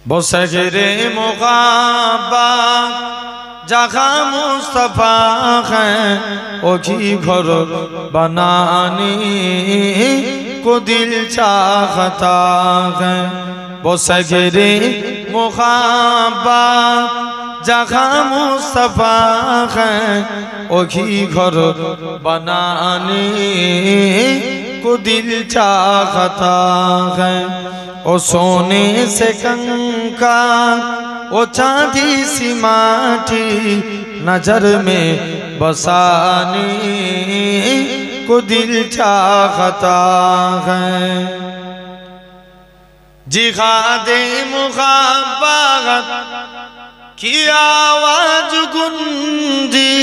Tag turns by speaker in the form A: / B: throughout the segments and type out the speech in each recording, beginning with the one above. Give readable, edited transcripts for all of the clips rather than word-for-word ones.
A: बसगरे मुग़ाबा जहाँ मुस्तफा है ओही घर बनाने को दिल चाहता है। बसगरे मुग़ाबा जहाँ मुस्तफा है ओही घर बनाने को दिल चाहता है। ओ सोने से कंकार ओ चांदी सी माटी नजर में बसाने को दिल चाहता है। जिहादे मुग़ाबत की आवाज गूंजी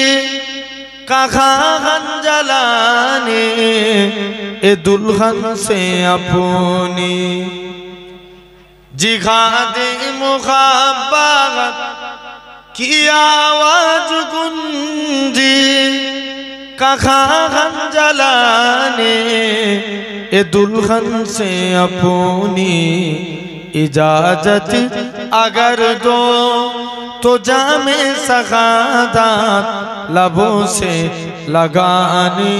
A: कहाँ जलाने ए दुल्हन से अपनी। जिहादे मुग़ाबत की आवाज गूंजी कहाँ जलाने ए दुल्हन से अपनी। इजाजत अगर दो तो जामे सगादत लबों से लगाने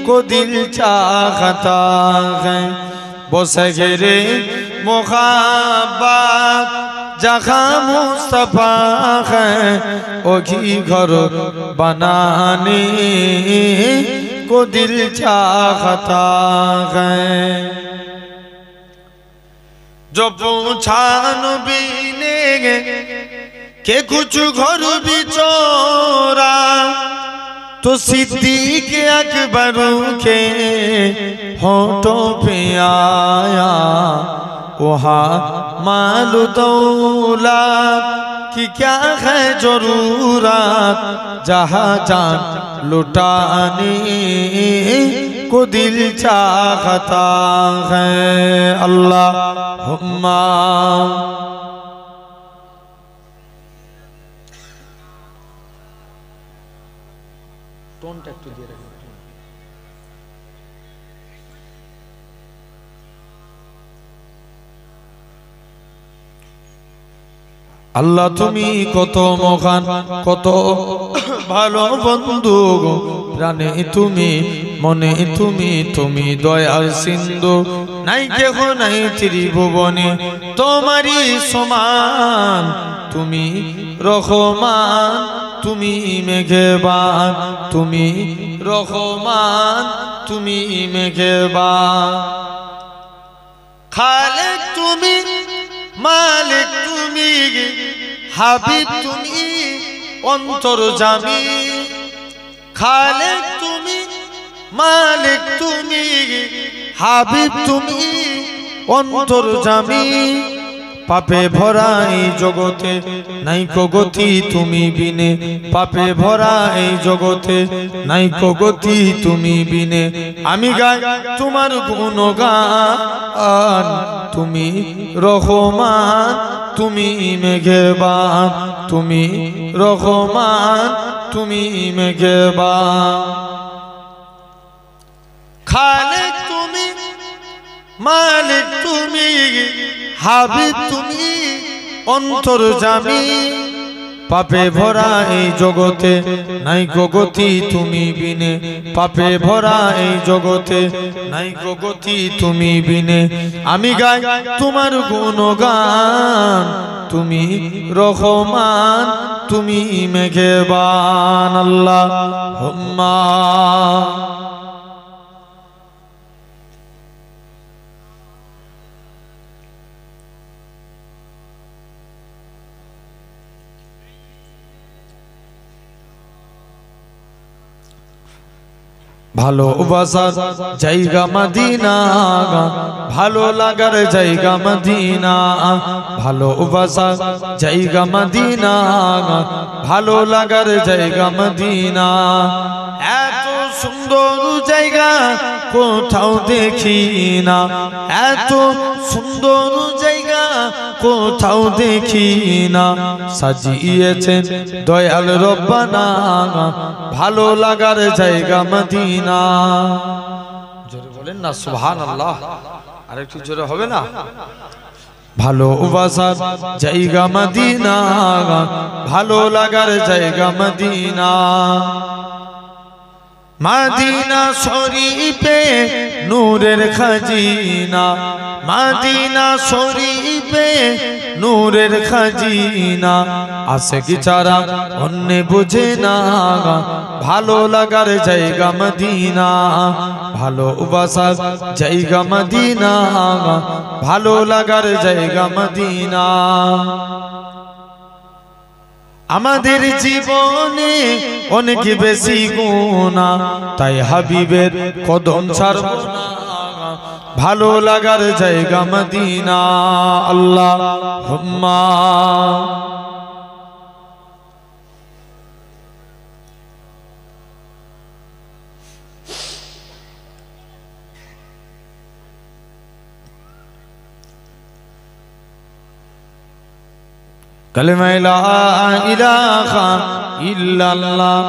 A: को दिल चाहता है। बसगरे मुग़ाबत जहाँ मुस्तफा है ओही घर बनाने को दिल चाहता है। जो पूछा नबी ने के कुछ घर भी चोरा तो सिद्दीक़ अकबर के होठों पे आया वहाँ मालू दौलत की क्या है जरूरत जहाँ जान लुटाने को दिल चाहता है। अल्लाहुम्मा टोनটা একটু দিয়ে রাখুন। আল্লাহ তুমি কত মহান কত ভালো বন্ধু গো প্রাণে তুমি মনে তুমি তুমি দয়ার সিন্ধু নাই কেহ নাই ত্রিভুবনে তোমারই সমান। তুমি রহমান তুমি মেঘবান তুমি রহমান তুমি মেঘবান। খালেক তুমি মালিক তুমি হাবিব তুমি অন্তর্যামী। খালেক তুমি মালিক তুমি হাবিব তুমি অন্তর্যামী। পাপে ভরা এই জগতে নাইকো গতি তুমি বিনে পাপে ভরা এই জগতে নাইকো গতি তুমি বিনে। আমি গাই তোমার গুণগান তুমি রহমান তুমি মেঘবান তুমি রহমান তুমি মেঘবান। খালেক তুমি মালিক তুমি হাবিব তুমি অন্তর্যামী। পাপে ভরা এই জগতে নাইকো গতি তুমি বিনে পাপে ভরা এই জগতে নাইকো গতি তুমি বিনে। আমি গাই তোমার গুণগান তুমি রহমান তুমি মেঘবান। আল্লাহুম্মা ভালোবাসার জায়গা মদিনা ভালো লাগার জায়গা মদিনা ভালোবাসার জায়গা মদিনা ভালো লাগার জায়গা মদিনা। এত সুন্দর জায়গা কোথাও দেখি না এত সুন্দর জায়গা কোথাও দেখি না সাজিয়েছেন দয়াল রব্বানা ভালো লাগার জায়গা মদিনা। জোরে বলেন না সুবহানাল্লাহ। আরেকটু জোরে হবে না? ভালোবাসার জায়গা মদিনা, ভালো লাগার জায়গা মদিনা। মদিনা শরীফে নূরের খাজিনা, মদিনা শরীফে নূরের খাজিনা। আশিক ছাড়া অন্য বুঝে না, ভালো লাগার জায়গা মদিনা, ভালোবাসার জায়গা মদিনা, ভালো লাগার জায়গা মদিনা। আমাদের জীবনে অনেক বেশি গুনাহ, তাই হাবিবের কদম ছাড়ব না, ভালো লাগার জায়গা মদিনা। আল্লাহুম্মা কালিমা লা ইলাহা ইল্লাল্লাহ,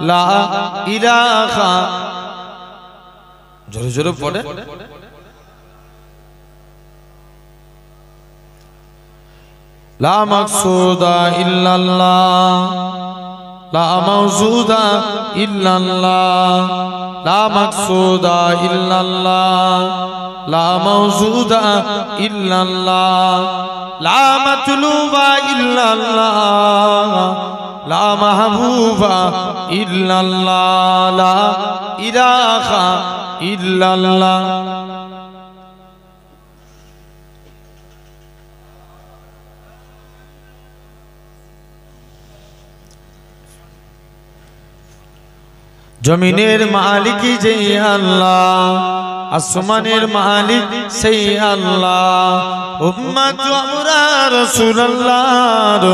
A: লা ইলাহা, জোরে জোরে পড়ে। লা মাকসুদা ইল্লাল্লাহ, লা মাওজুদা ইল্লাল্লাহ, লা মাকসুদা ইল্লাল্লাহ, লা মাওজুদা ইল্লাল্লাহ, লা মাতলুবা ইল্লাল্লাহ, লা মাহবুবা ইল্লাল্লাহ, লা ইলাহা ইল্লাল্লাহ। জমিনের মালিক যে আল্লাহ, আসমানের মালিক সেই আল্লাহ। উম্মত আমরা রাসূলুল্লাহর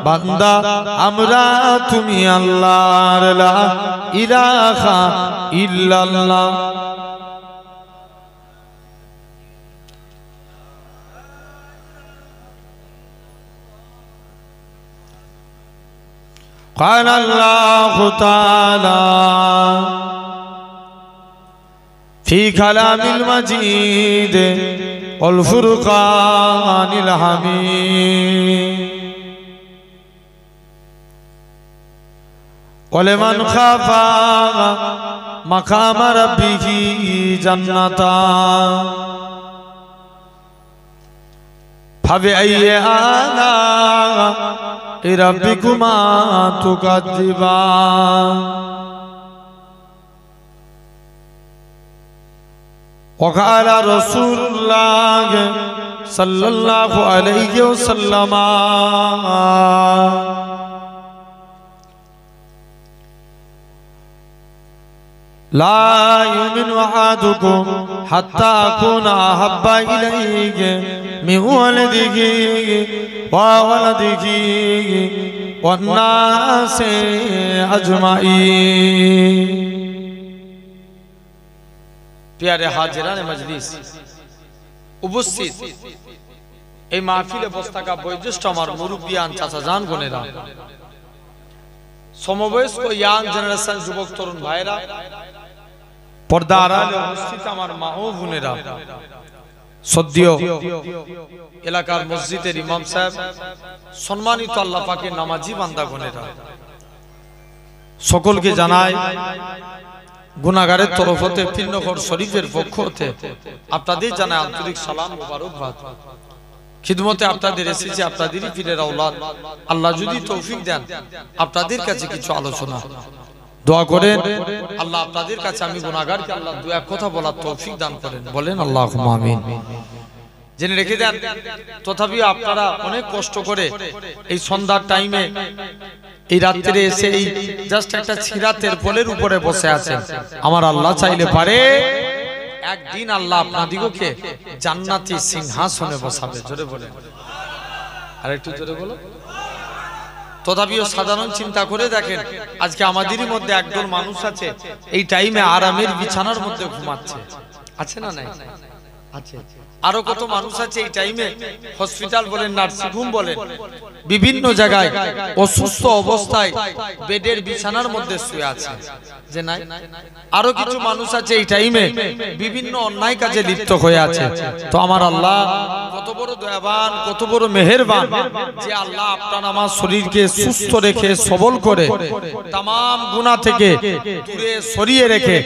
A: বান্দা, আমরা তুমি আল্লাহর, লা ইলাহা ইল্লাল্লাহ। قال الله تعالى في كلام المجيد والفرقان الحميد ولمن خاف مقام ربه جنتان فبأي آلاء ربكما تكذبان وقال رسول الله صلى الله عليه وسلم لا يؤمن أحدكم حتى أكون أحب إليه من ولده وولده والناس أجمعين। প্যারে হাজিরানে মজলিস উপস্থিত এই মাহফিলে বসে থাকা বয়োজ্যেষ্ঠ আমার মুরব্বিয়ান চাচাজান বোনেরা, সমবয়স্ক ইয়াং জেনারেশন যুবক তরুণ ভাইরা, পর্দা আড়ালে উপস্থিত আমার মা ও বোনেরা, সদ্য এলাকার মসজিদের ইমাম সাহেব, সম্মানিত আল্লাহ পাকের নামাজি বান্দা বোনেরা, সকলকে জানাই গুনাহগারের তরফ হতে পীরনগর শরীফের পক্ষ হতে আপনাদের জানাই আন্তরিক সালাম মোবারকবাদ। খিদমতে আপনাদের এসেছি, আপনাদেরই পীরের আওলাদ। আল্লাহ যদি তৌফিক দেন আপনাদের কাছে কিছু আলোচনা দোয়া করেন, আল্লাহ আপনাদের কাছে আমি গুনাহগারকে আল্লাহ দু এক কথা বলার তৌফিক দান করেন, বলেন আল্লাহুম্মা আমিন। জেনে রেখে দেন, তথাপি আপনারা অনেক কষ্ট করে এই সন্ধ্যার টাইমে এই রাত্রে এসে এই জাস্ট একটা ছিরাতের পোলের উপরে বসে আছেন। আমার আল্লাহ চাইলে পারে একদিন আল্লাহ আপনাদিগকে জান্নাতি সিংহাসনে বসাবে। জোরে বলেন, আরেকটু জোরে বলো। তথাপিও সাধারণ চিন্তা করে দেখেন, আজকে আমাদেরই মধ্যে একদল মানুষ আছে এই টাইমে আরামের বিছানার মধ্যে ঘুমাচ্ছে, আছে না নাই? আছে। আরো কত মানুষ আছে এই টাইমে হসপিটাল বলেন, নার্সিং হোম বলেন, বিভিন্ন জায়গায় অসুস্থ অবস্থায় বেডের বিছানার মধ্যে শুয়ে আছে যে নাই। আরো কিছু মানুষ আছে এই টাইমে বিভিন্ন অন্যায় কাজে লিপ্ত হয়ে আছে। তো আমার আল্লাহ কত বড় দয়াবান, কত বড় মেহেরবান যে আল্লাহ আপনার আমার শরীরকে সুস্থ রেখে সবল করে तमाम গুনাহ থেকে দূরে সরিয়ে রেখে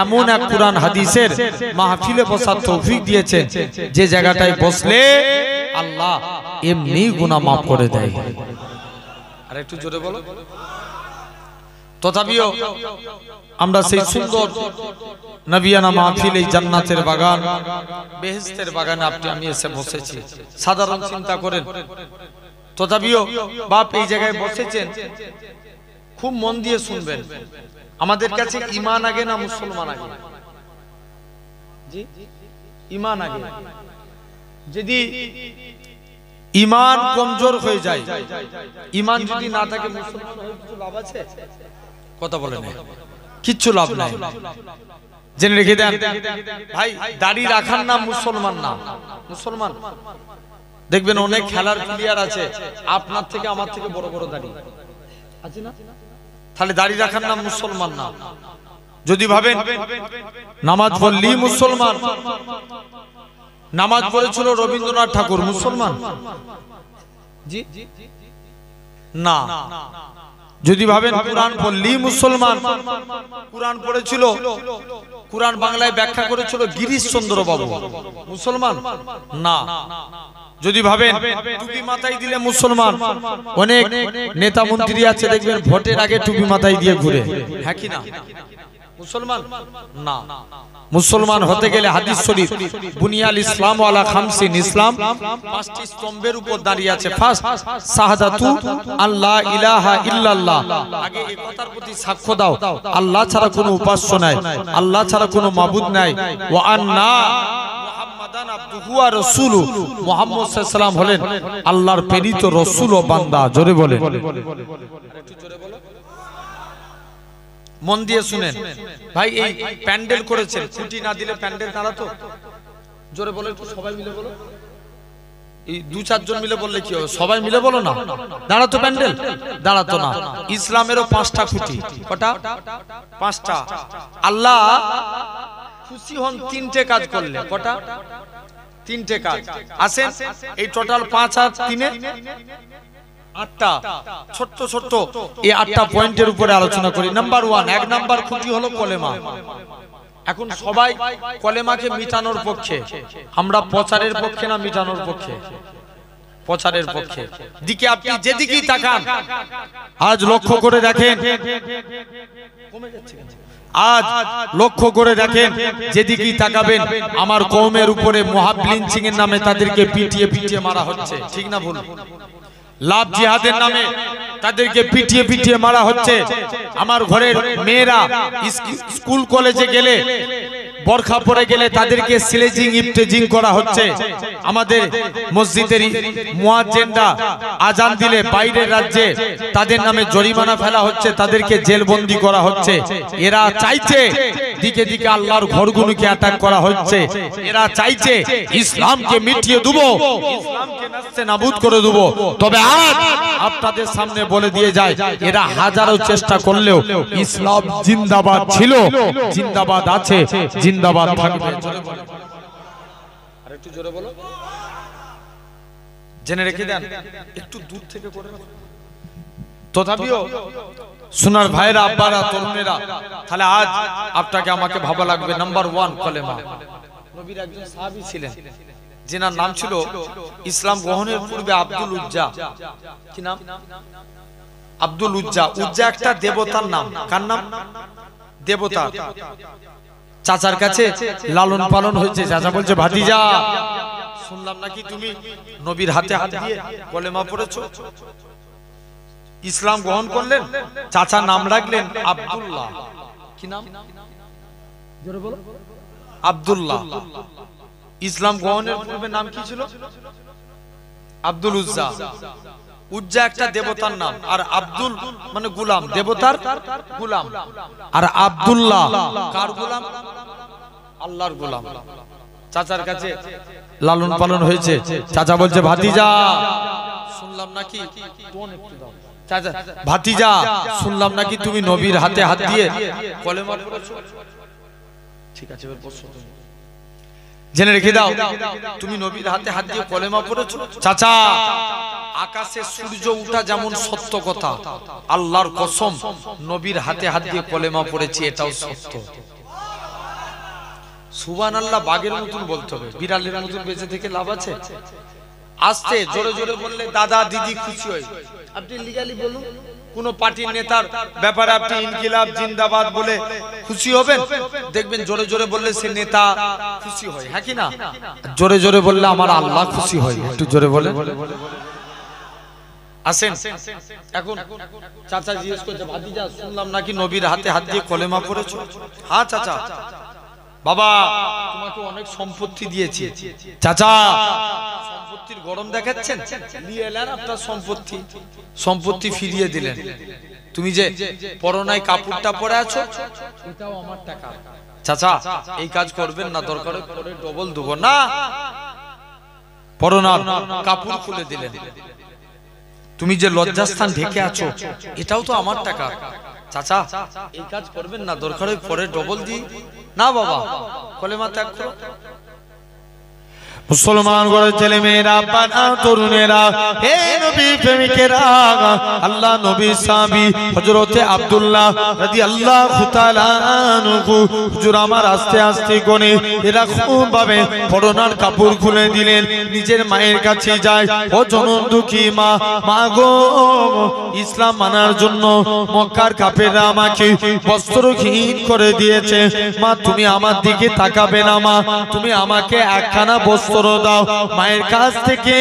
A: এমন এক কুরআন হাদিসের মাহফিলে বসার তৌফিক দিয়েছেন যে জায়গাটায় বসলে আল্লাহ এমনি গুনাহ maaf করে দেয়। আর একটু জোরে বলো। তথাপিও আমরা সেই সুন্দর নবিয়ানা মাহফিল, এই জান্নাতের বাগান, বেহেশতের বাগানে আমি এসে বসেছি। সাধারণ চিন্তা করেন, তথাপিও বাপ এই জায়গায় বসেছেন, খুব মন দিয়ে শুনবেন। আমাদের কাছে ঈমান আগে না মুসলমান আগে? জি, ঈমান আগে। যদি ঈমান কমজোর হয়ে যায়, ঈমান যদি না থাকে, মুসলমান হয়ে কিছু লাভ আছে? কথা বলেন, কিচ্ছু লাভ নাই। জেনে রেখে দেন ভাই, দাড়ি রাখার নাম মুসলমান না। মুসলমান দেখবেন অনেক খেলার প্লেয়ার আছে আপনার থেকে আমার থেকে বড় বড় দাড়ি আছে না, তাহলে দাড়ি রাখার নাম মুসলমান না। যদি ভাবেন নামাজ পড়লি মুসলমান, নামাজ পড়েছিল রবীন্দ্রনাথ ঠাকুর, মুসলমান? জি না। যদি ভাবেন কুরআন পড়লি মুসলমান, কুরআন পড়েছিল, কুরআন বাংলায় ব্যাখ্যা করেছিল গিরিশ চন্দ্র বাবু, মুসলমান? না। যদি ভাবেন টুপি মাথায় দিলে মুসলমান, অনেক নেতা মন্ত্রী আছে দেখবেন ভোটের আগে টুপি মাথায় দিয়ে ঘুরে, হ্যাঁ কি না? মুসলমান না। মুসলমান হতে গেলে হাদিস শরীফ বুনিয়াল ইসলাম আলা খামসিন, ইসলাম পাঁচটি স্তম্ভের উপর দাঁড়িয়ে আছে। ফার্স্ট শাহাদাতু আল্লাহ ইলাহা ইল্লাল্লাহ, আগে এই কথার প্রতি সাক্ষ্য দাও আল্লাহ ছাড়া কোনো উপাস্য নাই, আল্লাহ ছাড়া কোনো মাবুদ নাই, ওয়া আন্না মুহাম্মাদান আবদুহু ওয়া রাসূলুহু, মুহাম্মদ সাল্লাল্লাহু আলাইহি ওয়াসাল্লাম হলেন আল্লাহর প্রেরিত রাসূল ও বান্দা। জোরে বলেন, আরেকটু জোরে বলো। মন দিয়ে শুনেন ভাই, এই প্যান্ডেল করেছেন, খুঁটি না দিলে প্যান্ডেল দাঁড়াতো? জোরে বলো একটু, সবাই মিলে বলো। এই দু চারজন মিলে বললে কি হবে? সবাই মিলে বলো না, দাঁড়াতো প্যান্ডেল? দাঁড়াতো না। ইসলামেরও 5টা খুঁটি। কটা? 5টা। আল্লাহ খুশি হন 3টে কাজ করলে। কটা? 3টে কাজ। আসেন এই টোটাল 5 আর 3 8টা ছোট্ট ছোট্ট এই 8টা পয়েন্টের উপরে আলোচনা করি। নাম্বার 1, 1 নাম্বার খুঁটি হলো কলেমা। এখন সবাই কলেমাকে মিটানোর পক্ষে, আমরা প্রচারের পক্ষে না মিটানোর পক্ষে? প্রচারের পক্ষে। দিকে আপনি যেদিকেই তাকান, আজ লক্ষ্য করে দেখেন, আজ লক্ষ্য করে দেখেন, যেদিকেই তাকাবেন আমার কওমের উপরে মুহাব লিঞ্চিং এর নামে তাদেরকে পিটিয়ে পিটিয়ে মারা হচ্ছে। ঠিক না ভুল? লাভ জিহাদের নামে তাদেরকে পিটিয়ে পিটিয়ে মারা হচ্ছে। আমার ঘরের মেয়েরা স্কুল কলেজে গেলে, বরখা পরে গেলে তাদেরকে স্লেজিং ইফতেজিং করা হচ্ছে। আমাদের মসজিদের মুয়াজ্জিনরা আজান দিলে বাইরের রাজ্যে তাদের নামে জরিমানা ফেলা হচ্ছে, তাদেরকে জেলবন্দি করা হচ্ছে। এরা চাইছে দিকে দিকে আল্লাহর ঘরগুলোকে অ্যাটাক করা হচ্ছে। এরা চাইছে ইসলামকে মিটিয়ে দেব, ইসলামকে নাস্তে নাবুদ করে দেব। তবে আজ আপনাদের সামনে বলে দিয়ে যায়, এরা হাজারো চেষ্টা করলেও ইসলাম জিন্দাবাদ ছিল, জিন্দাবাদ আছে, জিন্দাবাদ থাকবে। আরেকটু জোরে বলো। জেনে রেখে দেন, একটু দূর থেকে করে না। তথাপিও সোনার ভাইরা, আব্বারা, তরুণেরা, তাহলে আজ আপনাকে আমাকে ভাবা লাগবে। নাম্বার 1 কলেমা। নবীর একজন সাহাবী ছিলেন, যেনার নাম ছিল ইসলাম গ্রহণের পূর্বে আব্দুল উজ্জা। কি নাম? আব্দুল উজ্জা। উজ্জা একটা দেবতার নাম। কার নাম? দেবতা। চাচার কাছে লালন পালন হয়েছে। চাচা বলছে, ভাতিজা শুনলাম নাকি তুমি নবীর হাতে হাত দিয়ে কলেমা পড়েছো, ইসলাম গ্রহণ করলেন। চাচা নাম রাখলেন আব্দুল্লাহ। কি নাম? জোরে বলো। আব্দুল্লাহ। ইসলাম গ্রহণের পূর্বে নাম কি ছিল? আব্দুল উজ্জা। উজ্জা একটা দেবতার নাম, আর আব্দুল মানে গোলাম, দেবতার গোলাম। আর আব্দুল্লাহ কার গোলাম? আল্লাহর গোলাম। চাচার কাছে লালন পালন হয়েছে। চাচা বলছে ভাতিজা শুনলাম নাকি, চাচা ভাতিজা শুনলাম নাকি তুমি নবীর হাতে হাত দিয়ে কলেমা পড়েছো। ঠিক আছে জেনে রেখে দাও, তুমি নবীর হাতে হাত দিয়ে কলেমা পড়েছো। চাচা আকাশে সূর্য উঠা যেমন সত্য কথা, আল্লাহর কসম নবীর হাতে হাত দিয়ে কলেমা পড়েছি এটাও সত্য। সুবহানাল্লাহ। বাঘের মতন বলতে হবে, বিড়ালের মতন বেঁচে থেকে লাভ আছে? আস্তে জোরে জোরে বললে দাদা দিদি খুশি হয়। আপনি লিগালি বলুন, কোন পার্টির নেতার ব্যাপারে আপনি ইনকিলাব জিন্দাবাদ বলে খুশি হবেন, দেখবেন জোরে জোরে বললে সে নেতা খুশি হয়, হ্যাঁ কি না? জোরে জোরে বললে আমার আল্লাহ খুশি হয়। একটু জোরে বলে আসেন। এখন চাচা জিজ্ঞেস করছে ভাতিজা শুনলাম নাকি নবীর হাতে হাত দিয়ে কলেমা পড়েছো। হ্যাঁ চাচা। বাবা তোমাকে অনেক সম্পত্তি দিয়েছি। চাচা সম্পত্তির গরম দেখাচ্ছেন, নিয়ে এলেন আপনার সম্পত্তি, সম্পত্তি ফিরিয়ে দিলেন। তুমি যে পরনায় কাপড়টা পরে আছো এটাও আমার টাকা। চাচা এই কাজ করবেন না, দরকার পরে ডবল দেব না। পরনার কাপড় খুলে দিলেন। তুমি যে লজ্জাস্থান ঢেকে আছো এটাও তো আমার টাকা। চাচা এই কাজ করবেন না, দরকার পরে ডবল দিই না। বাবা কলেমা ত্যাগ করো। মুসলমান ঘরের ছেলে মেয়েরা, বাবা তরুণেরা, হে নবী প্রেমিকেরা, আল্লাহ নবী সাহাবী হযরতে আব্দুল্লাহ রাদিয়াল্লাহু তাআলা আনহু হুজুর আমার আস্তে আস্তে কোণে এরকম ভাবে পরনার কাপড় খুলে দিলেন। নিজের মায়ের কাছে যায়, ও জনম দুঃখী মা, মা গো ইসলাম মানার জন্য মক্কার কাফেররা আমাকে বস্ত্রহীন করে দিয়েছে। মা তুমি আমার দিকে তাকাবে না, মা তুমি আমাকে একখানা বস্ত্র দাও। মায়ের কাছ থেকে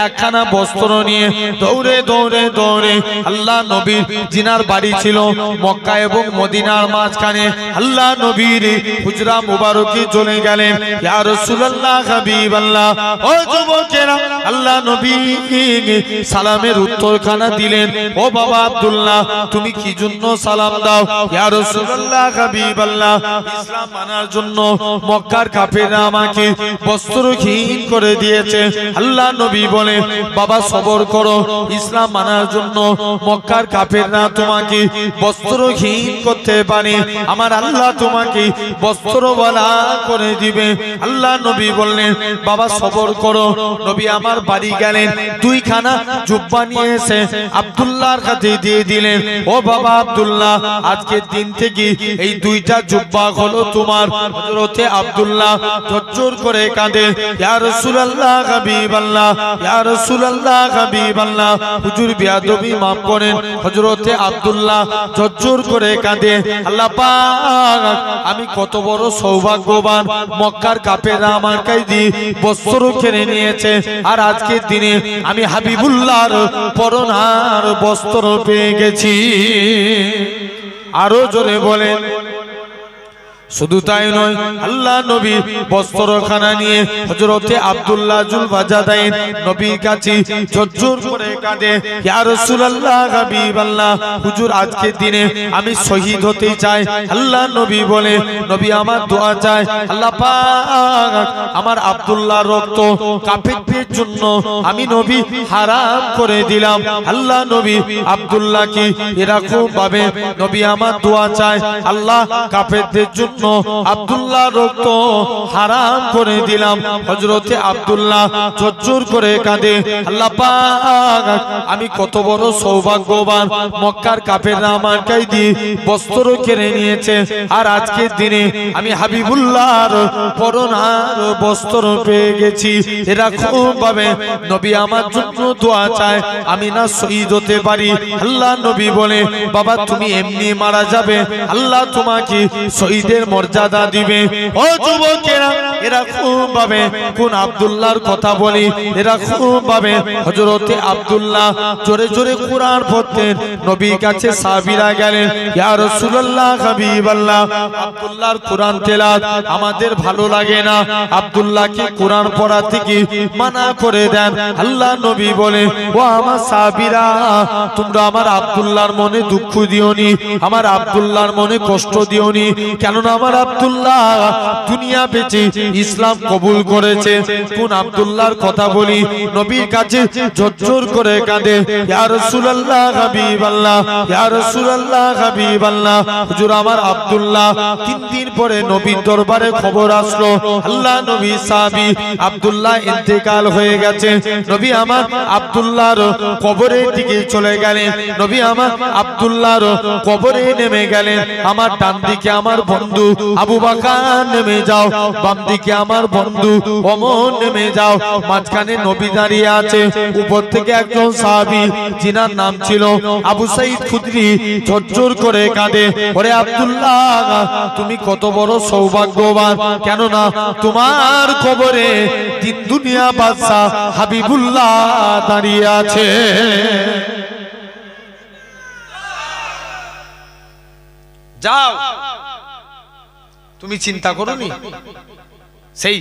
A: একখানা বস্ত্র নিয়ে দৌড়ে দৌড়ে দৌড়ে আল্লাহ নবীর জিনার বাড়ি ছিল মক্কা এবং মদিনার মাঝখানে, আল্লাহ নবীর হুজরা মুবারকে চলে গেলেন। ইয়া রাসূলুল্লাহ হাবিবাল্লাহ, ও যুবকেরা, আল্লাহ নবী সালামের উত্তরখানা দিলেন। ও বাবা আব্দুল্লাহ তুমি কি জন্য সালাম দাও? ইয়া রাসূলুল্লাহ হাবিবাল্লাহ ইসলাম মানার জন্য মক্কার কাফেররা আমাকে বস্ত্রহীন করে দিয়েছে। আল্লাহ নবী বলে বাবা সবর করো, ইসলাম মানার জন্য মক্কার কাফেররা তোমাকে বস্ত্রহীন করতে পারে, আমার আল্লাহ তোমাকে বস্ত্রওয়ালা করে দিবে। আল্লাহ নবী বললেন বাবা সবর করো। নবী আমার বাড়ি গেলেন, দুইখানা জুব্বা নিয়ে এসে আব্দুল্লাহর কাছে দিয়ে দিলেন। ও বাবা আব্দুল্লাহ আজকের দিন থেকে এই দুইটা জুব্বা হলো তোমার। হযরতে আব্দুল্লাহ ঝরঝর করে কাঁদে, ইয়া রাসূলুল্লাহ হাবিবাল্লাহ, ইয়া রাসূলুল্লাহ হাবিবাল্লাহ, হুজুর বেয়াদবি মাফ করেন। হযরতে আব্দুল্লাহ ঝরঝর করে কাঁদে, আল্লাহ পাক আমি কত বড় সৌভাগ্যবান, মক্কার কাফেররা আমার কাছে বস্ত্র কেড়ে নিয়েছে, আর আজকের দিনে আমি হাবিবুল্লাহর পরনার বস্ত্র পেয়ে গেছি। আরো জোরে বলেন। শুধু তাই নয়, আল্লাহ নবী বস্ত্রখানা নিয়ে হযরতে আব্দুল্লাহ জুলফাজাদাইন নবীর কাছে ঝরঝর করে কাঁদে, ইয়া রাসূলুল্লাহ হাবিবাল্লাহ, হুজুর আজকের দিনে আমি শহীদ হতে চাই। আল্লাহ নবী বলে নবী আমার দোয়া চাই, আল্লাহ পাক আমার আব্দুল্লাহর রক্ত কাফেরদের জন্য আমি নবী হারাম করে দিলাম। আল্লাহ নবী আব্দুল্লাহকে এরকম ভাবে নবী আমার দোয়া চাই, আল্লাহ কাফেরদের জন্য আব্দুল্লাহ রক্ত হারাম করে দিলাম। হযরতে আব্দুল্লাহ ঝরঝর করে কাঁদে, আল্লাহ পাক আমি কত বড় সৌভাগ্যবান, মক্কার কাফেররা আমার কাছে দিয়ে বস্ত্র কেড়ে নিয়েছে, আর আজকের দিনে আমি হাবিবুল্লাহর পরনার বস্ত্র পেয়ে গেছি। এরকম ভাবে নবী আমার জন্য দোয়া চায়, আমি না শহীদ হতে পারি। আল্লাহ নবী বলে বাবা তুমি এমনি মারা যাবে, আল্লাহ তোমাকে শহীদের মর্যাদা দিবে। ও যুবকেরা এরকম ভাবে কোন আব্দুল্লাহর কথা বলি, এরকম ভাবে হযরতে আব্দুল্লাহ জোরে জোরে কোরআন পড়তেন। নবীর কাছে সাহাবীরা গেলেন, ইয়া রাসূলুল্লাহ হাবিবাল্লাহ আব্দুল্লাহর কোরআন তেলাওয়াত আমাদের ভালো লাগে না, আব্দুল্লাহকে কোরআন পড়া থেকে মানা করে দেন। আল্লাহ নবী বলে ও আমার সাহাবীরা তোমরা আমার আব্দুল্লাহর মনে দুঃখ দিওনি, আমার আব্দুল্লাহর মনে কষ্ট দিওনি, কেননা আমার আব্দুল্লাহ দুনিয়া বেঁচে ইসলাম কবুল করেছে। কোন আব্দুল্লাহর কথা বলি, নবীর কাছে ঝরঝর করে কাঁদে, ইয়া রাসূলুল্লাহ হাবিবাল্লাহ, ইয়া রাসূলুল্লাহ হাবিবাল্লাহ। হুজুর আমার আব্দুল্লাহ। 3 দিন পরে নবীর দরবারে খবর আসলো, আল্লাহ নবী সাহাবী আব্দুল্লাহ ইন্তেকাল হয়ে গেছে। নবী আমার আব্দুল্লাহর কবরের দিকে চলে গেলেন। নবী আমার আব্দুল্লাহর কবরে নেমে গেলেন। আমার ডান দিকে আমার বন্ধু আবু বকর নেমে যাও, বাম দিকে আমার বন্ধু ওমর নেমে যাও। মাঝখানে নবী দাঁড়িয়ে আছে। উপর থেকে একজন সাহাবী যিনার নাম ছিল আবু সাঈদ খুদরি ঝরঝর করে কাঁদে, ওরে আব্দুল্লাহ তুমি কত বড় সৌভাগ্যবান, কেননা তোমার কবরে দিন দুনিয়া বাদশা হাবিবুল্লাহ দাঁড়িয়ে আছে। যাও, তুমি চিন্তা করোনি? সেই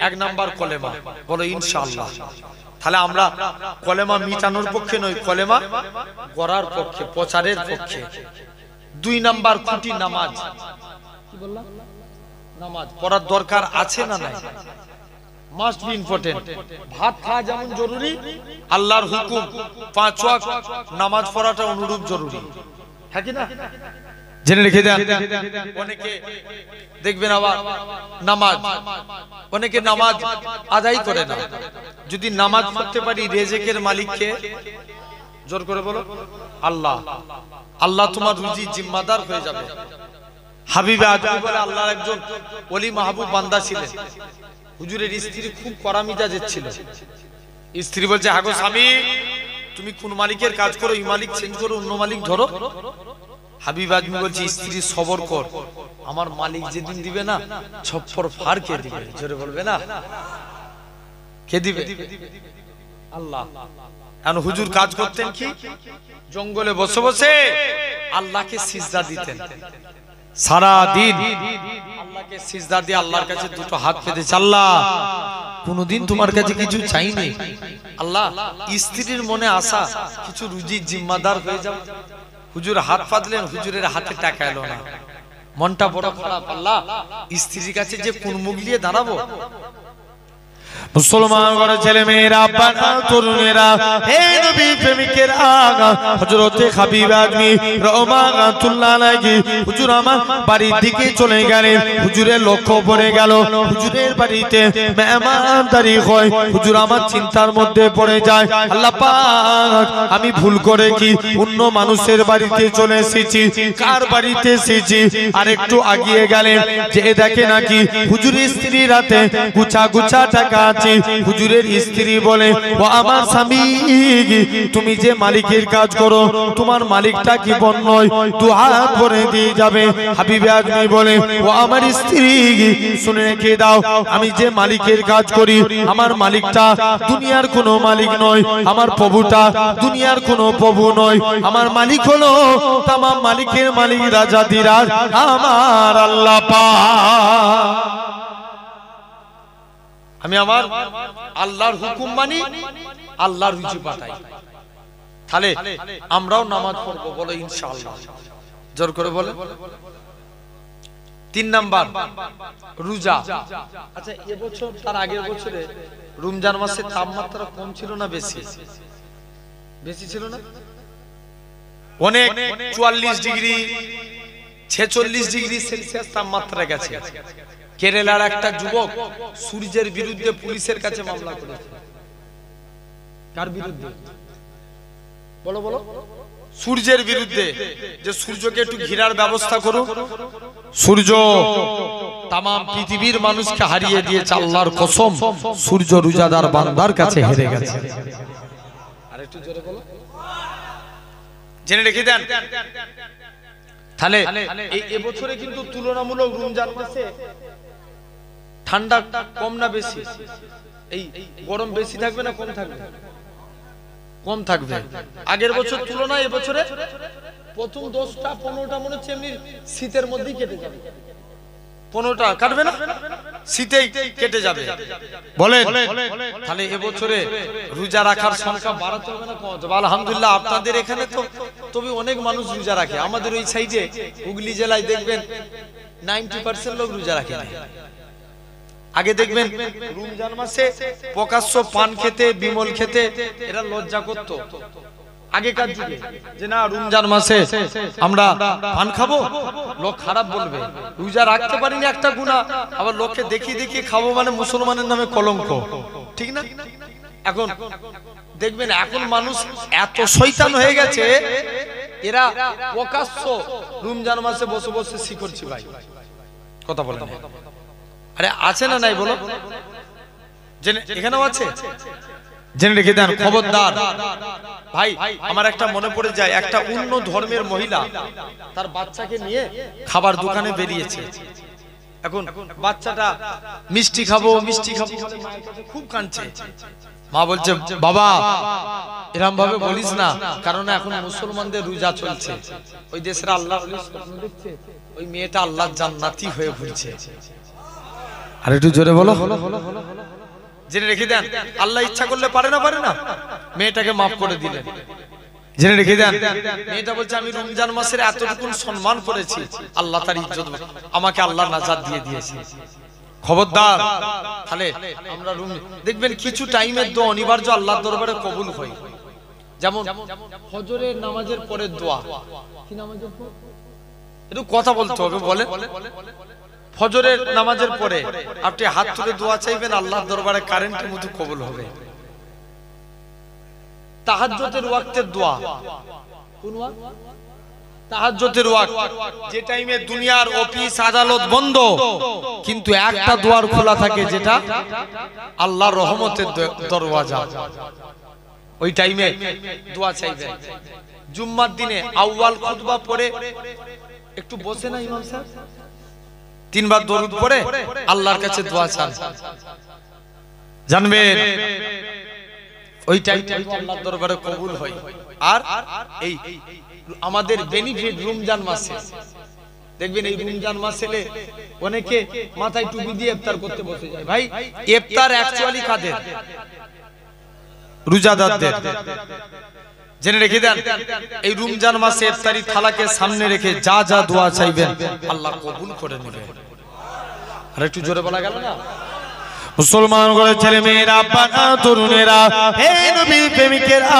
A: 1 নাম্বার কলেমা বলো ইনশাআল্লাহ। তাহলে আমরা কলেমা মিটানোর পক্ষে নই, কলেমা গড়ার পক্ষে, প্রচারের পক্ষে। 2 নাম্বার খুঁটি নামাজ। কি বললাম? নামাজ পড়ার দরকার আছে না নাই? Must be important. ভাত খাওয়া যেমন জরুরি, আল্লাহর হুকুম 5 ওয়াক্ত নামাজ পড়াটা অনুরূপ জরুরি, হ্যাঁ কি না? জেনে রেখে দেন। অনেকে দেখবেন আবার নামাজ, অনেকে নামাজ আদায় করে না। যদি নামাজ পড়তে পারি, রেজেকের মালিককে জোর করে বলো আল্লাহ। আল্লাহ তোমার রুজি জিম্মাদার হয়ে যাবে। হাবিবে আজমি বলে আল্লাহর একজন ওলি মাহবুব বান্দা ছিলেন। হুজুরের স্ত্রী খুব কড়া মিজাজের ছিল। স্ত্রী বলছে, হ্যাঁ গো স্বামী, তুমি কোন মালিকের কাজ করো, এই মালিক চেঞ্জ করো, অন্য মালিক ধরো। হাবিব আজমি বলছে, স্ত্রী সবর কর, আমার মালিক যেদিন দিবে না ছপ্পর ফার কে দিবে? জোরে বলবে না, কে দিবে? আল্লাহ। এখন হুজুর কাজ করতেন কি? জঙ্গলে বসে বসে আল্লাহকে সিজদা দিতেন সারা দিন। আল্লাহকে সিজদা দিয়ে আল্লাহর কাছে 2টো হাত পেতেছে, আল্লাহ কোনদিন তোমার কাছে কিছু চাইনি, আল্লাহ স্ত্রীর মনে আশা কিছু রুজির জিম্মাদার হয়ে যাও। হুজুর হাত পাতলেন, হুজুরের হাতে টাকা এলো না, মনটা বড় খারাপ। আল্লাহ স্ত্রীর কাছে যে কোন মুখ নিয়ে দাঁড়াবো? মুসলমান ঘরে ছেলে মেয়েরা, বাবা তরুণেরা, হে নবী প্রেমিকের আগা, হযরতে হাবিব আজমি রহমাতুল্লাহ আলাইহি হুজুর আমার বাড়ির দিকে চলে গেলেন। হুজুরের লক্ষ্য পড়ে গেল, হুজুরের বাড়িতে মেহমানদারি হয়। হুজুর আমার চিন্তার মধ্যে পড়ে যায়, আল্লাহ পাক আমি ভুল করে কি অন্য মানুষের বাড়িতে চলে এসেছি, কার বাড়িতে এসেছি? আর একটু আগিয়ে গেলেন, যে দেখে নাকি হুজুরের স্ত্রীর হাতে গুছা গুছা টাকা আছে। হুজুরের স্ত্রী বলে, ও আমার স্বামী, তুমি যে মালিকের কাজ করো, তোমার মালিকটা কি বন নয়? 2 হাত ভরে দিয়ে যাবে। হাবিবে আজমি বলে, ও আমার স্ত্রী, শুনে রেখে দাও, আমি যে মালিকের কাজ করি, আমার মালিকটা দুনিয়ার কোনো মালিক নয়, আমার প্রভুটা দুনিয়ার কোনো প্রভু নয়। আমার মালিক হলো তামাম মালিকের মালিক, রাজাধিরাজ আমার আল্লাহ পাক। আমি আমার আল্লাহর হুকুম মানি, আল্লাহর রুজি পাঠাই। তাহলে আমরাও নামাজ পড়বো, বলো ইনশাআল্লাহ। জোর করে বলে। 3 নাম্বার রোজা। আচ্ছা, এবছর তার আগের বছরে রমজান মাসে তাপমাত্রা কম ছিল না বেশি? বেশি ছিল না? অনেক 44 ডিগ্রি 46 ডিগ্রি সেলসিয়াস তাপমাত্রা গেছে। কেরালার একটা যুবক সূর্যের বিরুদ্ধে পুলিশের কাছে মামলা করেছে। কার বিরুদ্ধে? বলো বলো। সূর্যের বিরুদ্ধে, যে সূর্যকে একটু ঘিরার ব্যবস্থা করো। সূর্য তামাম পৃথিবীর মানুষকে হারিয়ে দিয়েছে, আল্লাহর কসম সূর্য রোজাদার বান্দার কাছে হেরে গেছে। আরেকটু জোরে বলো, জেনে রেখে দেন। তাহলে এই এবছরে কিন্তু তুলনামূলক রমজান মাসে ঠান্ডা কম না বেশি? এই গরম বেশি থাকবে না কম থাকবে? কম থাকবে। আগের বছর তুলনায় এবছরে প্রথম 10টা 15টা মনে হচ্ছে এমনি শীতের মধ্যেই কেটে যাবে। 15টা কাটবে না, শীতেই কেটে যাবে। বলেন তাহলে এবছরে রোজা রাখার সংখ্যা বাড়াতে হবে না কমাতে হবে? আলহামদুলিল্লাহ আপনাদের এখানে তো তবে অনেক মানুষ রোজা রাখে। আমাদের ওই সাইডে হুগলি জেলায় দেখবেন 90% লোক রোজা রাখে না। আগে দেখবেন রমজান মাসে প্রকাশ্য পান খেতে, বিমল খেতে এরা লজ্জা করত আগেকার যুগে, যে না রমজান মাসে আমরা পান খাবো, লোক খারাপ বলবে, রোজা রাখতে পারিনি একটা গুনাহ, আবার লোককে দেখিয়ে দেখিয়ে খাবো মানে মুসলমানের নামে কলঙ্ক, ঠিক না? এখন দেখবেন এখন মানুষ এত শয়তান হয়ে গেছে, এরা প্রকাশ্য রমজান মাসে বসে বসে শিখরছি ভাই, কথা বলেন, আরে আছে না নাই বলো, এখানেও আছে, জেনে রেখে দেন, খবরদার ভাই। আমার একটা মনে পড়ে যায়, একটা অন্য ধর্মের মহিলা তার বাচ্চাকে নিয়ে খাবার দোকানে বেরিয়েছে। এখন বাচ্চাটা মিষ্টি খাবো মিষ্টি খাবো মায়ের কাছে খুব কাঁদছে। মা বলছে বাবা এরকম ভাবে বলিস না, কারণ এখন মুসলমানদের রোজা চলছে, ওই দেশের আল্লাহ দেখছে ওই মেয়েটা আল্লাহর জান্নাতি হয়ে ঘুরছে। আর একটু জোরে বলো, জেনে রেখে দেন, আল্লাহ ইচ্ছা করলে পারে না, মেয়েটাকে মাফ করে দিলেন। জেনে রেখে দেন, মেয়েটা বলছে আমি রমজান মাসের এতটুকু সম্মান করেছি, আল্লাহ তার ইজ্জত আমাকে আল্লাহ নাজাত দিয়ে দিয়েছে। খবরদার, তাহলে আমরা দেখবেন কিছু টাইমের দোয়া অনিবার্য আল্লাহর দরবারে কবুল হয়, যেমন ফজরের নামাজের পরে দোয়া, কি নামাজের পর একটু কথা বলতে হবে, বলে ফজরের নামাজের পরে আপনি হাত তুলে দোয়া চাইবেন, আল্লাহর দরবারে কারেন্টের মতো কবুল হবে। তাহাজ্জুদের ওয়াক্তের দোয়া, কোন ওয়াক্ত? তাহাজ্জুদের ওয়াক্ত, যে টাইমে দুনিয়ার অফিস আদালত বন্ধ, কিন্তু একটা দুয়ার খোলা থাকে, যেটা আল্লাহর রহমতের দরওয়াজা, ওই টাইমে দোয়া চাইবেন। জুম্মার দিনে আউয়াল খুতবা পড়ে একটু বসে না ইমাম সাহেব, তিনবার দরুদ পড়ে আল্লাহর কাছে দোয়া চান, জানবেন ওই টাইমে আল্লাহর দরবারে কবুল হয়। আর এই আমাদের বেনিফিট রমজান মাসে দেখবেন, এই রমজান মাসে অনেকে মাথায় টুপি দিয়ে ইফতার করতে বসে যায়। ভাই ইফতার অ্যাকচুয়ালি কাদের? রোজাদারদের। জেনে রেখে দেন, এই রমজান মাসে ইফতারি থালাকে সামনে রেখে যা যা দোয়া চাইবেন আল্লাহ কবুল করে নেবেন। আর একটু জোরে বলা গেল না? মুসলমান করে ছেলে মেয়েরা, বাবা তরুণেরা, হে নবীর প্রেমিকেরা,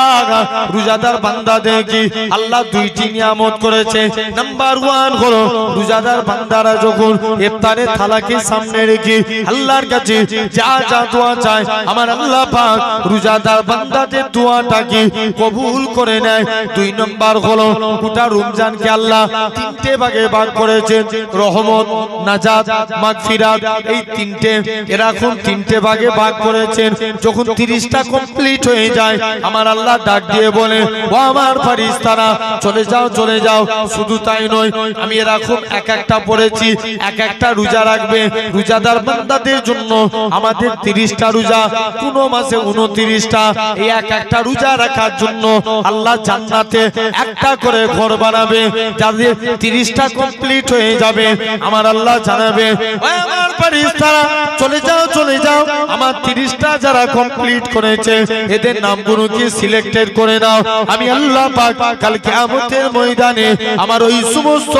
A: রোজাদার বান্দাদের কি আল্লাহ দুইটি নিয়ামত করেছে। নাম্বার 1 হলো রোজাদার বান্দারা যখন ইফতারের থালাকে সামনে রেখে আল্লাহর কাছে যা যা দোয়া চায়, আমার আল্লাহ পাক রোজাদার বান্দাদের দোয়াটাকে কবুল করে নেয়। 2 নম্বর হলো গোটা রমজানকে আল্লাহ 3টে ভাগে ভাগ করেছেন, রহমত, নাজাত, মাগফিরাত, এই 3টে এরকম 3টে ভাগে ভাগ করেছেন। যখন 30টা কমপ্লিট হয়ে যায়, আমার আল্লাহ ডাক দিয়ে বলে, ও আমার ফেরেশতারা চলে যাও চলে যাও। শুধু তাই নয়, আমি এরকম এক একটা পড়েছি, এক একটা রোজা রাখবে রোজাদার বান্দাদের জন্য। আমাদের 30টা রোজা, কোন মাসে 29টা, এই এক একটা রোজা রাখার জন্য আল্লাহ জান্নাতে একটা করে ঘর বানাবে। যাদের 30টা কমপ্লিট হয়ে যাবে, আমার আল্লাহ জানাবে, ও আমার ফেরেশতারা চলে যাও চলে যাও, আমার 30টা যারা কমপ্লিট করেছে এদের নামগুলোকে সিলেক্টেড করে নাও। আমি আল্লাহ পাক কাল কিয়ামতের ময়দানে আমার ওই সমস্ত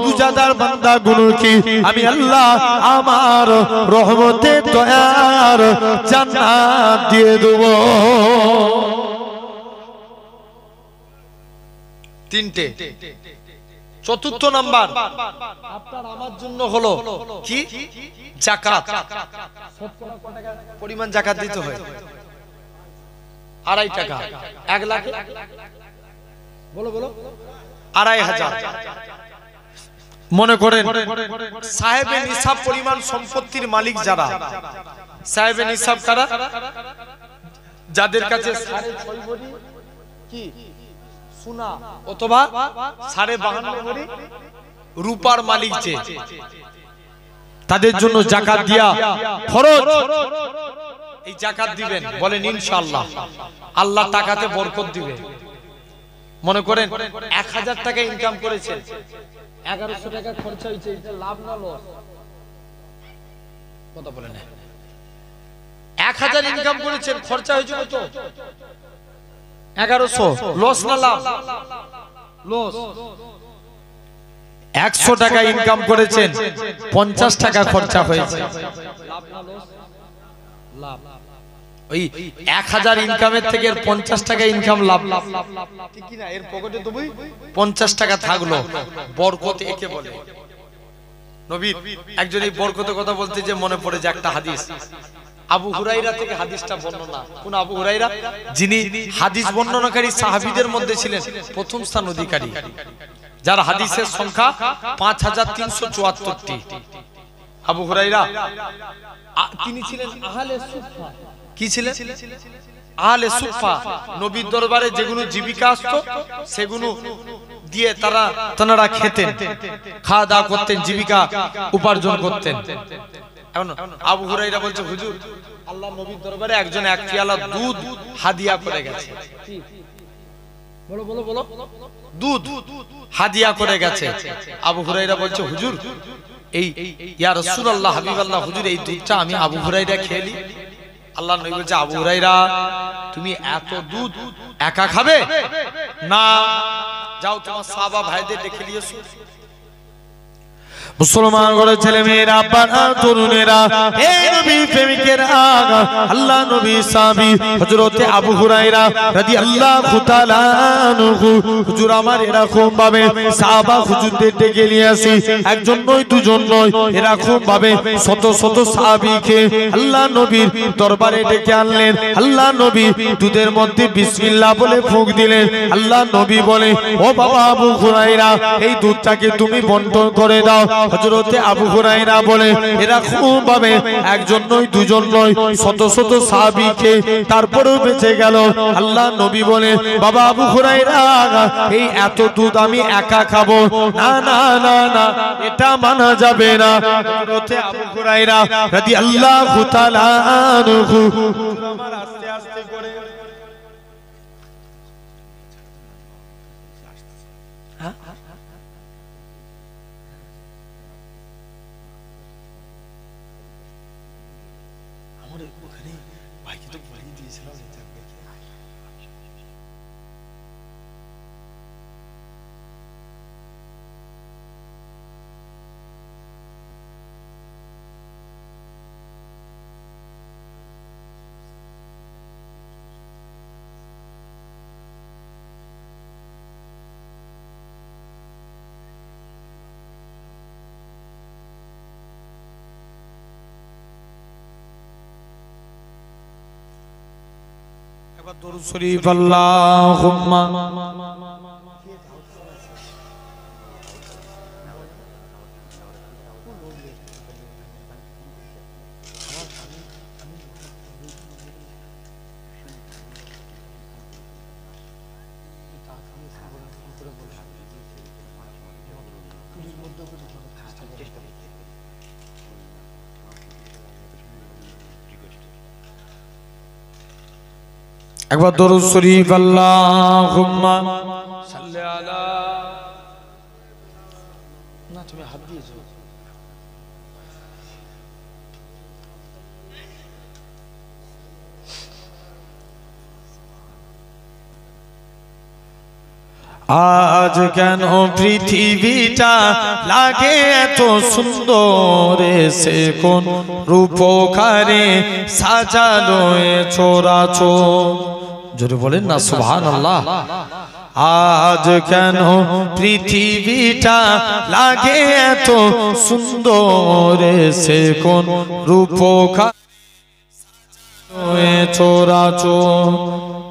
A: রোজাদার বান্দাগুলোকে আমি আল্লাহ আমার রহমতের দয়ার জান্নাত দিয়ে দেব। 3টে। 4র্থ নাম্বার আপনার আমার জন্য হলো কি? যাকাত। পরিমাণ যাকাত দিতে হয় 2.5 টাকা, 1 লাখ বলো 2.5 মনে করেন সাহেবে নিসাব পরিমাণ সম্পত্তির মালিক যারা, সাহেবে নিসাব কারা? যাদের কাছে 6.5 ভরি কি সোনা অথবা 52.5 ভরি রূপার মালিক, যে তাদের জন্য যাকাত দিয়া ফরজ। এই যাকাত দিবেন, বলেন ইনশাআল্লাহ আল্লাহ টাকাতে বরকত দিবে। মনে করেন 1000 টাকা ইনকাম করেছেন, 1100 টাকা খরচা হয়েছে, এটা লাভ না লস? কথা বলেন না। 1000 ইনকাম করেছেন, খরচা হয়েছে কত? 1100। লস না লাভ? লস। 100 টাকা ইনকাম করেছেন, 50 টাকা খরচা হয়েছে। লাভ ওই 1000 ইনকামের থেকে 50 টাকা ইনকাম লাভ, ঠিক কি না? এর পকেটে তো 50 টাকা থাকলো, বরকত একে বলে। নবীর একজন এই বরকতের কথা বলতে যে মনে পড়ে যে একটা হাদিস, আবু হুরাইরা থেকে হাদিসটা বর্ণনা। কোন আবু হুরাইরা? যিনি হাদিস বর্ণনাকারী সাহাবীদের মধ্যে ছিলেন প্রথম স্থান অধিকারী, যার হাদিসের সংখ্যা 5374টি। আবু হুরাইরা তিনি ছিলেন আহলে সুফফা। কি ছিলেন? আহলে সুফফা। নবীর দরবারে যেগুলো জীবিকা আসতো সেগুলো দিয়ে তারা খেতেন, খাওয়া দাওয়া করতেন, জীবিকা উপার্জন করতেন। এখন আবু হুরাইরা বলছে, হুজুর আল্লাহ নবীর দরবারে একজন এক পেয়ালা দুধ হাদিয়া করে গেছে। বলো বলো বলো। দুধ হাদিয়া করে গেছে। আবু হুরাইরা বলছে, হুজুর এই ইয়া রাসূলুল্লাহ, হাবিবাল্লাহ, হুজুর এই দুধটা আমি আবু হুরাইরা খেয়ে নিই। আল্লাহ নবী বলছে, আবু হুরাইরা তুমি এত দুধ একা খাবে না, যাও তোমার সাহাবা ভাইদের ডেকে নিয়ে এসো। মুসলমান ঘরের ছেলে মেয়েরা, বাবা তরুণেরা, এই নবী প্রেমিকেরা, আল্লাহ নবী সাহাবী হযরতে আবু হুরায়রা রাদিয়াল্লাহু তাআলা আনহু, হুজুর আমার এরকম ভাবে সাহাবা হুজুরদের ডেকে নিয়ে আসি, একজন নয় দুজন নয়, এরকম ভাবে শত শত সাহাবীকে আল্লাহ নবীর দরবারে ডেকে আনলেন। আল্লাহ নবী দুধের মধ্যে বিসমিল্লাহ বলে ফুঁক দিলেন। আল্লাহ নবী বলে, ও বাবা আবু হুরায়রা, এই দুধটাকে তুমি বন্টন করে দাও। হযরতে আবু হুরায়রা বলে, এরকম ভাবে একজন নয় দুজন নয়, শত শত সাহাবীকে তারপরেও বেঁচে গেল। আল্লাহ নবী বলে, বাবা আবু হুরায়রা, এই এত দুধ আমি একা খাবো না, না না না, এটা মানা যাবে না। হযরতে আবু হুরায়রা রাদিয়াল্লাহু তাআলা আনহু আমার আস্তে আস্তে করে দরুদ শরীফ আল্লাহুম্মা একবার দরুদ শরীফ আল্লাহুম্মা সাল্লি আলা, না তুমি হাত দিয়েছো। আজ কেন পৃথিবীটা লাগে এত সুন্দর, সে কোন রূপকারে সাজালো এ চরাচর। জোরে বলেন না সুবহানাল্লাহ। আজ কেন পৃথিবীটা লাগে এত সুন্দর, সে কোন রূপকারে চরাচর।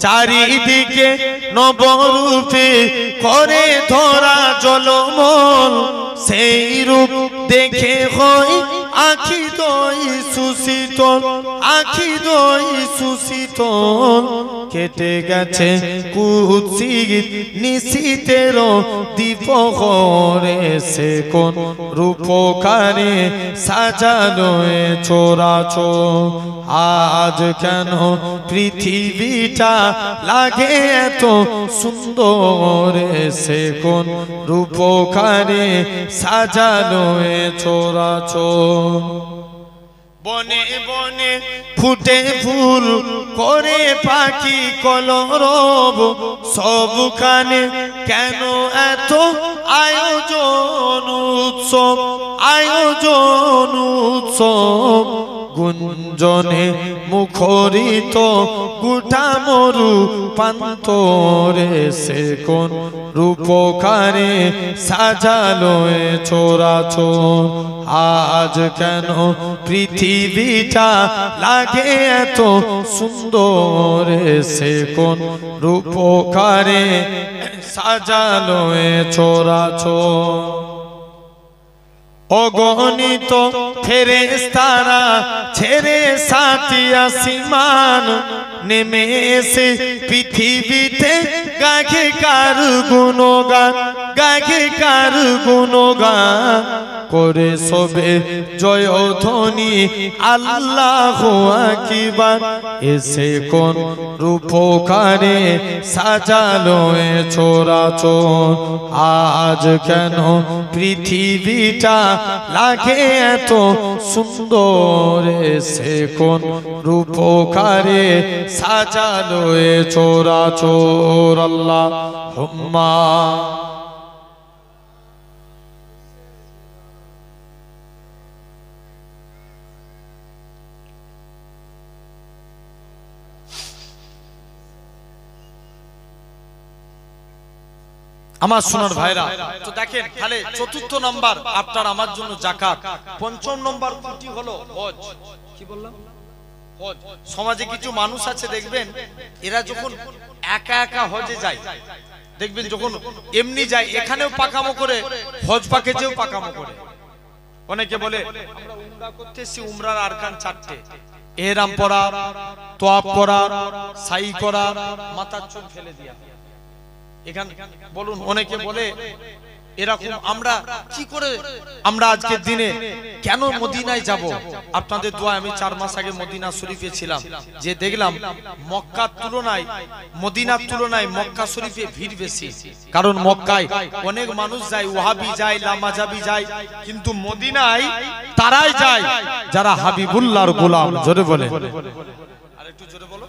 A: চারিদিকে নবরূপে করে ধরা জলমল, সেই রূপ দেখে হয় আখি দই সুশীতল, আখি দই সুশীতল। কেটে গেছে কুৎসিত নিশীথের দ্বীপহরে, সে কোন রূপকারে সাজালো এ চরাচর। আজ কেন পৃথিবীটা লাগে এত সুন্দর, সে কোন রূপকারে সাজালো এ চরাচর। বনে বনে ফুটে ফুল করে পাখি কলরব, সবখানে কেন এত আয়োজন উৎসব, আয়োজন উৎসব গুঞ্জনে মুখরিত গোটা মরু প্রান্তরে সে কোন রূপকারে সাজালো এ চরাচর। আজ কেন পৃথিবীটা লাগে এত সুন্দর, সে কোন রূপকারে সাজালো এ চরাচর। অগণিত ফেরেশতারা ছেড়ে সাথী আসমান নেমে এসে পৃথিবীতে গায়ে কার গুণগান, গায়ে কার গুণগান করে সবে জয়ধ্বনি আল্লাহু আকবার। এসে কোন রূপকারে সাজালো এ চরাচর। আজ কেন পৃথিবীটা লাগে এত সুন্দর, এসে কোন রূপকারে সাজালো এ চরাচর। আল্লাহুম্মা আমার সোনার ভাইরা। তো দেখেন তাহলে চতুর্থ নাম্বার আপনার আমার জন্য যাকাত, পঞ্চম নাম্বার কোটি হলো হজ। কি বললাম? হজ। সমাজে কিছু মানুষ আছে দেখবেন এরা যখন একা একা হজে যায়, দেখবেন যখন এমনি যায় এখানেও পাকামো করে, হজ পাকেজেও পাকামো করে। অনেকে বলে আমরা উমরা করতেছি, উমরার আরকান 4টে, ইহরাম পরা, তোয়াফ করা, সাই করা, মাথার চুল ফেলে দেয়া। এখানে বলুন অনেকে বলে এরকম আমরা কি করে আমরা আজকের দিনে কেন মদিনায় যাব? আপনাদের দোয়া আমি 4 মাস আগে মদিনা শরীফে ছিলাম, যে দেখলাম মক্কার তুলনায় মদিনার তুলনায় মক্কা শরীফে ভিড় বেশি। কারণ মক্কায় অনেক মানুষ যায়, ওয়াহাবি যায়, লামাজাবি যায়, কিন্তু মদিনায় তারাই যায় যারা হাবিবুল্লাহর গোলাম। জোরে বলে, আর একটু জোরে বলো।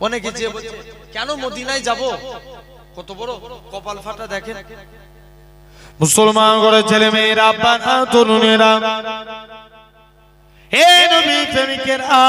A: অনেকে যে বলছে কেন মদিনায় যাব, কত বড় কপাল ফাটা দেখেন। মুসলমান করে ছেলে মেয়েরা, বাবা তরুণেরা, হে নবী প্রেমিকেরা,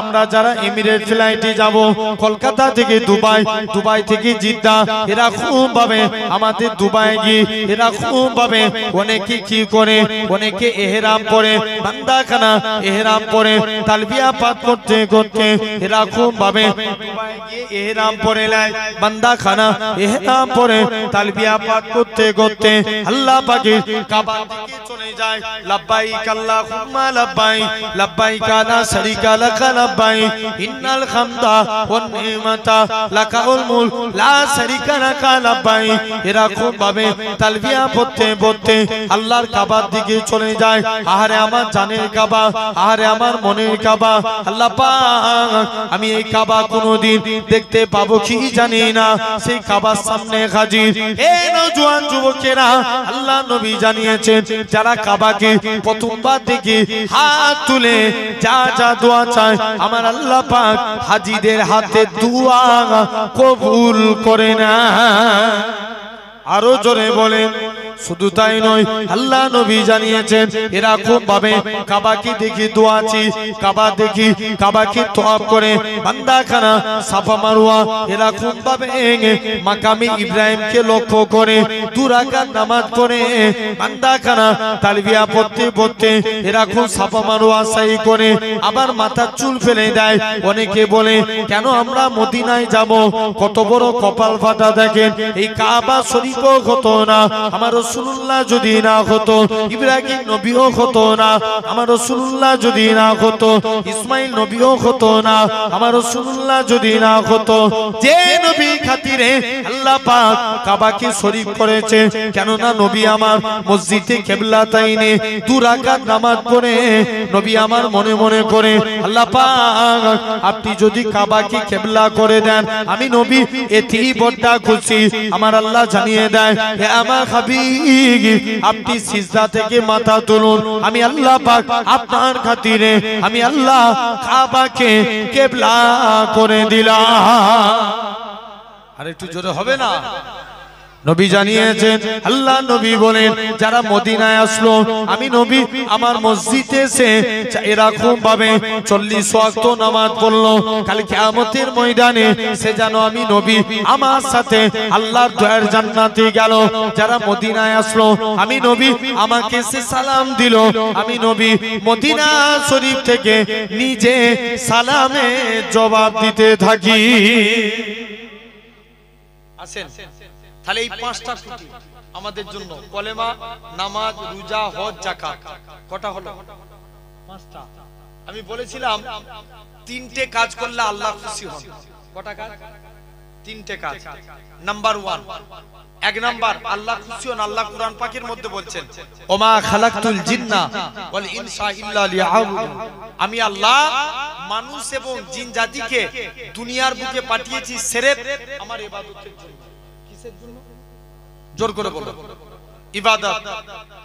A: আমরা যারা এমিরেট ফ্লাইটে যাব কলকাতা থেকে দুবাই, দুবাই থেকে জিদ্দা, এরা খুব ভাবে আমাদের দুবাই গিয়ে এরা খুব ভাবে অনেকে কি করে, অনেকে ইহরাম পরে বান্দাখানা ইহরাম পরে তালবিয়া পাঠ করতে করতে এরা খুব ভাবে দুবাই গিয়ে ইহরাম পরে লাই বান্দাখানা ইহরাম পরে তালবিয়া পাঠ করতে করতে আল্লাহ পাকের কাবা দিকে চলে যায়। লাব্বাইক আল্লাহুম্মা লাব্বাইক লাব্বাইক লা শারীকা লাক লাব্বাইক ইন্নাল হামদা ওয়ান নি'মাতা লাকাল মুলক লা শারীকা লাক লাব্বাইক। এরকম ভাবে তালবিয়া পড়তে পড়তে আল্লাহর কাবার দিকে চলে যায়। আহারে আমার জানের কাবা, আহারে আমার মনের কাবা। আল্লাহ পাক আমি এই কাবা কোনোদিন দেখতে পাবো কি জানি না, সেই কাবার সামনে হাজির। হে নওজোয়ান যুবকেরা, আল্লাহ নবী জানিয়েছেন যারা কাবাকে প্রথমবার দেখে হাত তুলে যা যা দোয়া চায় আমার আল্লাহ পাক হাজিদের হাতে দোয়া কবুল করে না। আরো জোরে বলেন। শুধু তাই নয়, আল্লাহ নবী জানিয়েছেন এরকম ভাবে কাবাকে দেখি দোয়াচি, কাবা দেখি কাবাকে তোয়াব করে বান্দাখানা সাফা মারওয়া এরকম ভাবে মাকামে ইব্রাহিমকে লক্ষ্য করে 2 রাকাত নামাজ পড়ে বান্দাখানা তালবিয়া পড়তে পড়তে এরকম সাফা মারওয়া সাই করে আবার মাথার চুল ফেলে দেয়। অনেকে বলে কেন আমরা মদিনায় যাব? কত বড় কপাল ফাটা দেখেন। এই কাবা শরীফও হতো না আমার রাসূলুল্লাহ যদি না হতো, ইব্রাহিম নবীও হতো না আমার রাসূলুল্লাহ যদি না হতো, ইসমাইল নবীও হতো না আমার রাসূলুল্লাহ যদি না হতো। যে নবী খাতিরে আল্লাহ পাক কাবাকে শরীফ করেছে, কেন না নবী আমার মসজিদে কিবলাতাইনে 2 রাকাত নামাজ পড়ে নবী আমার মনে মনে করে আল্লাহ পাক আপনি যদি কাবাকে কিবলা করে দেন আমি নবী এতেই বড় খুশি। আমার আল্লাহ জানিয়ে দেয় হে আমার হাবিব আপনি সিজদা থেকে মাথা তুলুন, আমি আল্লাহ পাক আপনার খাতিরে আমি আল্লাহ কাবাকে কিবলা করে দিলাম। আর একটু জোরে হবে না? নবী জানিয়েছেন, আল্লাহ নবী বলেন যারা মদিনায় আসলো আমি নবী আমার মসজিদে এসে এরকম ভাবে 40 ওয়াক্ত নামাজ পড়লো, কাল কিয়ামতের ময়দানে সে যেন আমি নবী আমার সাথে আল্লাহর দয়ার জান্নাতে গেল। যারা মদিনায় আসলো আমি নবী আমাকে সে সালাম দিল, আমি নবী মদিনা শরীফ থেকে নিজে সালামে জবাব দিতে থাকি। আসেন, তাহলে এই 5টা খুঁটি আমাদের জন্য, কলেমা, নামাজ, রোজা, হজ, যাকাত, কটা হলো? 5টা। আমি বলেছিলাম 3টে কাজ করলে আল্লাহ খুশি হন। কটা কাজ? 3টে কাজ। নাম্বার 1, 1 নাম্বার আল্লাহ খুশি হন। আল্লাহ কুরআন পাকের মধ্যে বলছেন, ওমা খালাকতুল জিন্না ওয়াল ইনসা ইল্লা লিয়াবুদুন, আমি আল্লাহ মানুষ এবং জিন জাতিকে দুনিয়ার বুকে পাঠিয়েছি সির্ফ আমার ইবাদতের জন্য। কিসের জন্য? জোর করে বলো, ইবাদত।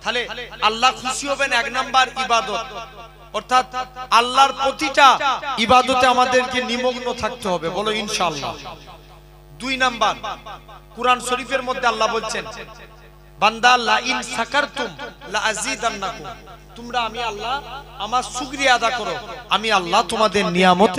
A: তাহলে আল্লাহ খুশি হবেন 1 নাম্বার ইবাদত, অর্থাৎ আল্লাহর প্রতিটা ইবাদতে আমাদেরকে নিমগ্ন থাকতে হবে, বলো ইনশাআল্লাহ। 2 নাম্বার কুরআন শরীফের মধ্যে আল্লাহ বলছেন, বান্দা লা ইন শাকারতুম লা আযীদান্নাকুম, তোমরা আমি আল্লাহ আমার শুকরিয়া আদা করো, আমি আল্লাহ তোমাদের নিয়ামত